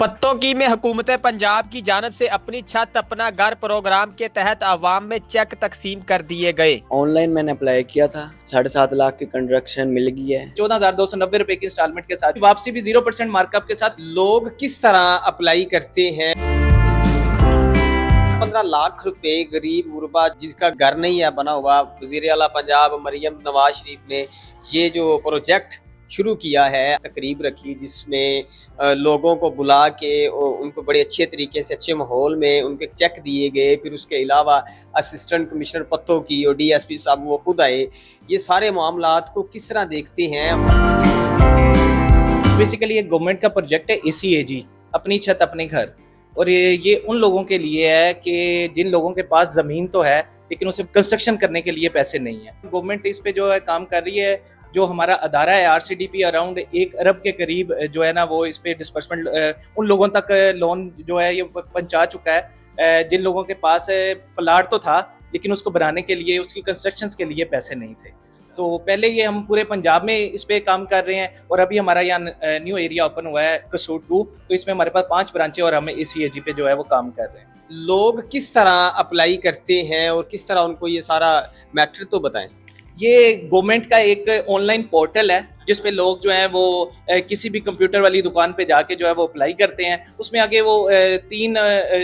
पत्तों की में हुकूमत पंजाब की जानब से अपनी छत अपना घर प्रोग्राम के तहत अवाम में चेक तकसीम कर दिए गए। ऑनलाइन मैंने अप्लाई किया था, 7.5 लाख की कंस्ट्रक्शन मिल गई है। 14,290 रुपए की इंस्टॉलमेंट के साथ, वापसी भी 0% मार्कअप के साथ। लोग किस तरह अप्लाई करते हैं? 15 लाख रुपए गरीब गुरबा जिसका घर नहीं है बना हुआ, वजीर आला पंजाब मरियम नवाज शरीफ ने ये जो प्रोजेक्ट शुरू किया है, तकरीब रखी जिसमें लोगों को बुला के उनको बड़े अच्छे तरीके से अच्छे माहौल में उनके चेक दिए गए। फिर उसके अलावा असिस्टेंट कमिश्नर पत्तों की और DSP साहब वो खुद आए। ये सारे मामलात को किस तरह देखते हैं? बेसिकली एक गवर्नमेंट का प्रोजेक्ट है ACAG, अपनी छत अपने घर। और ये उन लोगों के लिए है कि जिन लोगों के पास ज़मीन तो है लेकिन उसे कंस्ट्रक्शन करने के लिए पैसे नहीं है। गवर्नमेंट इस पे जो है काम कर रही है। जो हमारा अदारा है RCDP, अराउंड 1 अरब के करीब जो है ना वो इस पे डिस्बर्समेंट उन लोगों तक लोन जो है ये पहुंचा चुका है जिन लोगों के पास प्लाट तो था लेकिन उसको बनाने के लिए, उसकी कंस्ट्रक्शंस के लिए पैसे नहीं थे। तो पहले ये हम पूरे पंजाब में इस पे काम कर रहे हैं और अभी हमारा यहाँ न्यू एरिया ओपन हुआ है कसूट 2, तो इसमें हमारे पास 5 ब्रांचें और हम ACAG पे जो है वो काम कर रहे हैं। लोग किस तरह अप्लाई करते हैं और किस तरह उनको ये सारा मैटर तो बताएं। ये गवर्नमेंट का एक ऑनलाइन पोर्टल है जिसपे लोग जो हैं वो किसी भी कंप्यूटर वाली दुकान पे जाके जो है वो अप्लाई करते हैं। उसमें आगे वो 3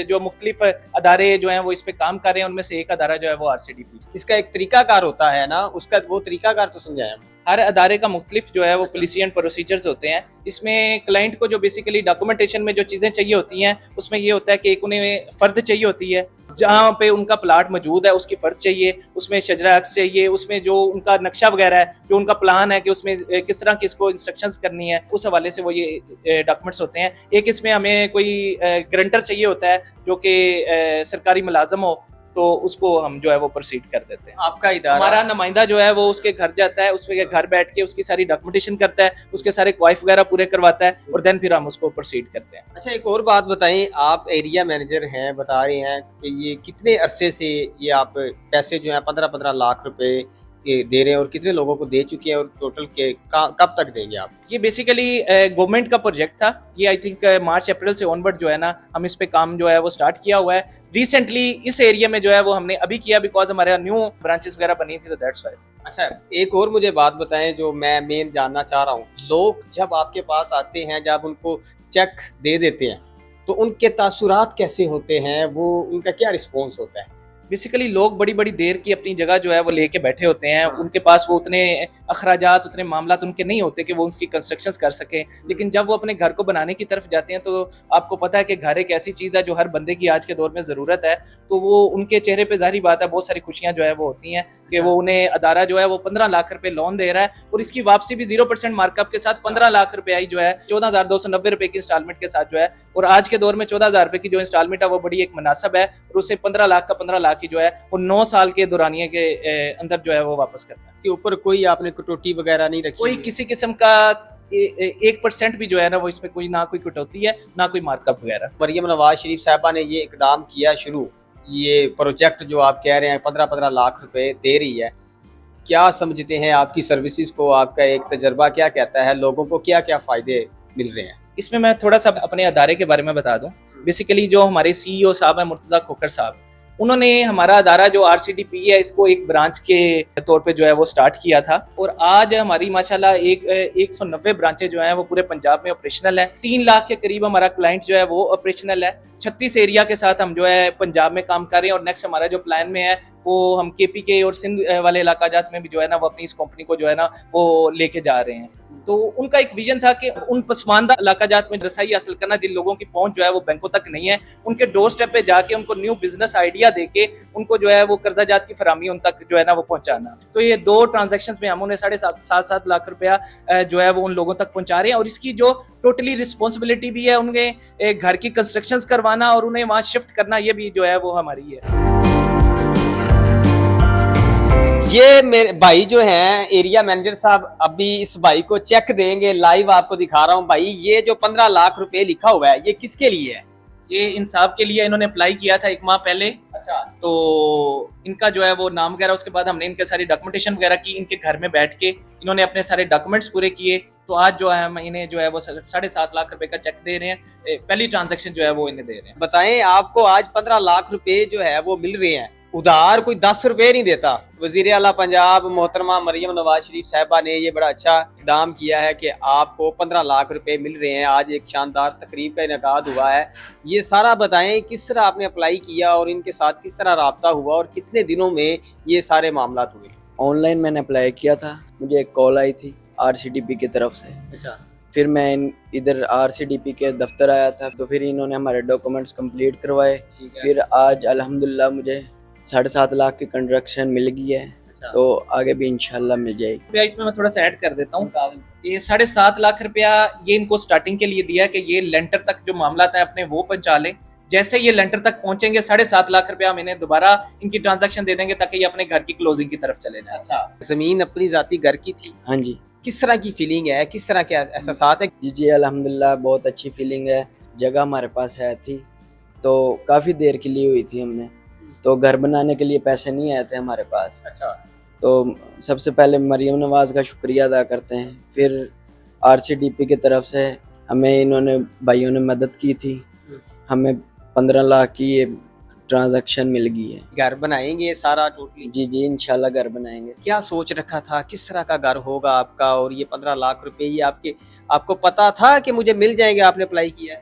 जो मुख्तलिफ अदारे जो हैं वो इस पे काम कर रहे हैं, उनमें से एक अदारा जो है वो RCDP। इसका एक तरीकाकार होता है ना, उसका वो तरीकाकार तो समझाएं। हर अदारे का मुख्तलिफ जो है वो पॉलिसी एंड प्रोसीजर्स होते हैं। इसमें क्लाइंट को जो बेसिकली डॉक्यूमेंटेशन में जो चीज़ें चाहिए होती हैं उसमें ये होता है कि एक उन्हें फ़र्द चाहिए होती है जहाँ पे उनका प्लाट मौजूद है, उसकी फ़र्द चाहिए, उसमें शजरा अक्स चाहिए, उसमें जो उनका नक्शा वगैरह है, जो उनका प्लान है कि उसमें किस तरह की इसको इंस्ट्रक्शंस करनी है, उस हवाले से वो ये डॉक्यूमेंट्स होते हैं। एक इसमें हमें कोई गारंटर चाहिए होता है जो कि सरकारी मुलाजम हो, तो उसको हम जो है वो प्रोसीड कर देते हैं। आपका इदारा, हमारा नुमाइंदा जो है वो उसके घर जाता है, उसके घर बैठ के उसकी सारी डॉक्यूमेंटेशन करता है, उसके सारे क्वाइफ वगैरह पूरे करवाता है और देन फिर हम उसको प्रोसीड करते हैं। अच्छा एक और बात बताएं, आप एरिया मैनेजर हैं, बता रहे हैं कि ये कितने अरसे से ये आप पैसे जो है 15-15 लाख रुपए दे रहे हैं और कितने लोगों को दे चुके हैं और टोटल के कब तक देंगे आप? ये बेसिकली गवर्नमेंट का प्रोजेक्ट था। ये आई थिंक मार्च अप्रैल से ऑनवर्ड जो है ना हम इस पे काम जो है वो स्टार्ट किया हुआ है। रिसेंटली इस एरिया में जो है वो हमने अभी किया बिकॉज हमारे न्यू ब्रांचेस वगैरह बनी थी, तो दैट्स व्हाई। अच्छा एक और मुझे बात बताएं जो मैं मेन जानना चाह रहा हूँ, लोग जब आपके पास आते हैं, जब उनको चेक दे देते हैं तो उनके तासुरात कैसे होते हैं, वो उनका क्या रिस्पॉन्स होता है? बेसिकली लोग बड़ी बड़ी देर की अपनी जगह जो है वो लेके बैठे होते हैं। उनके पास वो उतने अखराजात, उतने मामलात उनके नहीं होते कि वो उसकी कंस्ट्रक्शंस कर सकें। लेकिन जब वो अपने घर को बनाने की तरफ जाते हैं तो आपको पता है कि घर एक ऐसी चीज़ है जो हर बंदे की आज के दौर में ज़रूरत है। तो वो उनके चेहरे पे जाहिर बात है बहुत सारी खुशियाँ जो है वो होती हैं कि वो उन्हें अदारा जो है वो 15 लाख रुपए लोन दे रहा है और इसकी वापसी भी 0% मार्कअप के साथ 15 लाख रुपए आई जो है 14,290 रुपए की इंस्टॉलमेंट के साथ जो है। और आज के दौर में 14,000 रुपए की जो इंस्टॉलमेंट है वो बड़ी एक मुनासिब है और उसे 15 लाख का 15 लाख की जो है वो 9 साल के दौरानिये के अंदर जो है वो वापस करना है। के ऊपर कोई आपने कटौती वगैरह नहीं रखी? कोई किसी किस्म का 1% भी जो है ना वो इसमें कोई ना कोई कटौती है ना कोई मार्कअप वगैरह। मरियम नवाज शरीफ साहबा ने ये इकदाम किया शुरू, ये प्रोजेक्ट जो आप कह रहे हैं 15-15 लाख रुपए दे रही है, क्या समझते हैं आपकी सर्विसेज को? आपका एक तजर्बा क्या कहता है, लोगों को क्या क्या फायदे मिल रहे हैं? इसमें मैं थोड़ा सा अपने अदारे के बारे में बता दूं। बेसिकली जो हमारे CEO साहब हैं मुर्तज़ा खोखर साहब, उन्होंने हमारा अदारा जो RCDP है इसको एक ब्रांच के तौर पे जो है वो स्टार्ट किया था और आज हमारी माशाल्लाह 190 ब्रांचें जो हैं वो पूरे पंजाब में ऑपरेशनल है। 3 लाख के करीब हमारा क्लाइंट जो है वो ऑपरेशनल है। 36 एरिया के साथ हम जो है पंजाब में काम कर रहे हैं और नेक्स्ट हमारा जो प्लान में है वो हम KPK और सिंध वाले इलाकाजात में भी जो है ना वो अपनी इस कंपनी को जो है ना वो लेके जा रहे हैं। तो उनका एक विजन था कि उन पसमानदा इलाकाजात में रसाई हासिल करना जिन लोगों की पहुंच जो है वो बैंकों तक नहीं है, उनके डोर स्टेप पे जाके उनको न्यू बिजनेस आइडिया देके उनको जो है वो कर्जाजात की फराहमी उन तक जो है ना वो पहुंचाना। तो ये 2 ट्रांजैक्शंस में हम उन्हें 7.5 लाख रुपया जो है वो उन लोगों तक पहुंचा रहे हैं और इसकी जो टोटली रिस्पॉन्सिबिलिटी भी है उन्हें एक घर की कंस्ट्रक्शंस करवाना और उन्हें वहां शिफ्ट करना, ये भी जो है वो हमारी है। ये मेरे भाई जो हैं एरिया मैनेजर साहब अभी इस भाई को चेक देंगे, लाइव आपको दिखा रहा हूँ। भाई ये जो 15 लाख रुपए लिखा हुआ है ये किसके लिए है? ये इंसाफ के लिए इन्होंने अप्लाई किया था 1 माह पहले। अच्छा, तो इनका जो है वो नाम वगैरह, उसके बाद हमने इनके सारी डॉक्यूमेंटेशन वगैरह की, इनके घर में बैठ के इन्होंने अपने सारे डॉक्यूमेंट्स पूरे किए तो आज जो है हम इन्हें जो है वो 7.5 लाख रुपए का चेक दे रहे हैं। पहली ट्रांजैक्शन जो है वो इन्हें दे रहे हैं। बताएं, आपको आज 15 लाख रुपए जो है वो मिल रहे हैं, उधार कोई 10 रुपए नहीं देता। वजीर आला पंजाब मोहतरमा मरियम नवाज शरीफ साहिबा ने ये बड़ा अच्छा इकदाम किया है कि आपको 15 लाख रुपए मिल रहे हैं। आज एक शानदार तकरीब का इनेकाद हुआ है। ये सारा बताएं किस तरह आपने अप्लाई किया और इनके साथ किस तरह राब्ता हुआ और कितने दिनों में ये सारे मामला हुए। ऑनलाइन मैंने अप्लाई किया था, मुझे एक कॉल आई थी आरसीडीपी की तरफ से। अच्छा, फिर मैं इधर आरसीडीपी के दफ्तर आया था, तो फिर इन्होंने हमारे डॉक्यूमेंट्स कंप्लीट करवाए। ठीक है। फिर आज अल्हम्दुलिल्लाह मुझे 7.5 लाख की कंट्रैक्शन मिल गई है, अच्छा, तो आगे भी इंशाल्लाह मिल जाएगी। रुपया इसमें मैं थोड़ा सा ऐड कर देता हूँ। ये 7.5 लाख रुपया ये इनको स्टार्टिंग के लिए दिया है कि ये लेंटर तक जो मामला है अपने वो पहुंचा लें। जैसे ये लेंटर तक पहुंचेंगे 7.5 लाख रुपया हम इन्हें दोबारा इनकी ट्रांजैक्शन दे देंगे ताकि ये अपने घर की क्लोजिंग की तरफ चले जाए। अच्छा, जमीन अपनी जाती घर की थी, हाँ जी किस तरह की फीलिंग है, किस तरह के एहसास है? जी अल्हम्दुलिल्लाह बहुत अच्छी फीलिंग है। जगह हमारे पास है थी, तो काफ़ी देर के लिए हुई थी हमने, तो घर बनाने के लिए पैसे नहीं आए थे हमारे पास। अच्छा, तो सबसे पहले मरियम नवाज का शुक्रिया अदा करते हैं। फिर आरसीडीपी की तरफ से हमें इन्होंने भाइयों ने मदद की थी, हमें 15 लाख की ये ट्रांजैक्शन मिल गई है। घर बनाएंगे सारा टोटली? जी इंशाल्लाह घर बनाएंगे। क्या सोच रखा था, किस तरह का घर होगा आपका, और ये 15 लाख रुपए ये आपको पता था कि मुझे मिल जाएंगे? आपने अप्लाई किया है?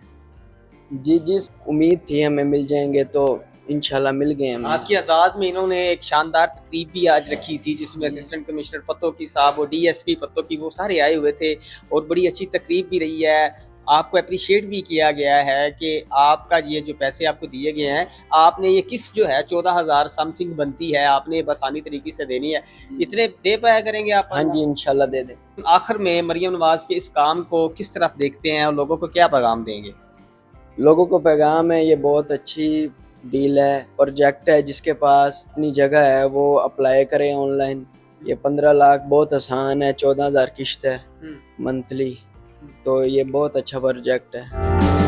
जी उम्मीद थी हमें मिल जाएंगे, तो इंशाल्लाह मिल गए हमें। आपकी आजाज में इन्होंने एक शानदार तकरीब भी आज रखी थी जिसमें असिस्टेंट कमिश्नर पत्तोकी साहब और डीएसपी पत्तोकी वो सारे आए हुए थे और बड़ी अच्छी तकरीब भी रही है। आपको अप्रिशिएट भी किया गया है कि आपका ये जो पैसे आपको दिए गए हैं, आपने ये किस जो है 14,000 समथिंग बनती है, आपने आसानी तरीके से देनी है, इतने दे पाया करेंगे आप? हाँ जी इंशाल्लाह दे दें। आखिर में मरियम नवाज के इस काम को किस तरफ देखते हैं और लोगों को क्या पैगाम देंगे? लोगों को पैगाम है, ये बहुत अच्छी डील है, प्रोजेक्ट है। जिसके पास अपनी जगह है वो अप्लाई करें ऑनलाइन। ये 15 लाख बहुत आसान है, 14,000 किश्त है मंथली, तो ये बहुत अच्छा प्रोजेक्ट है।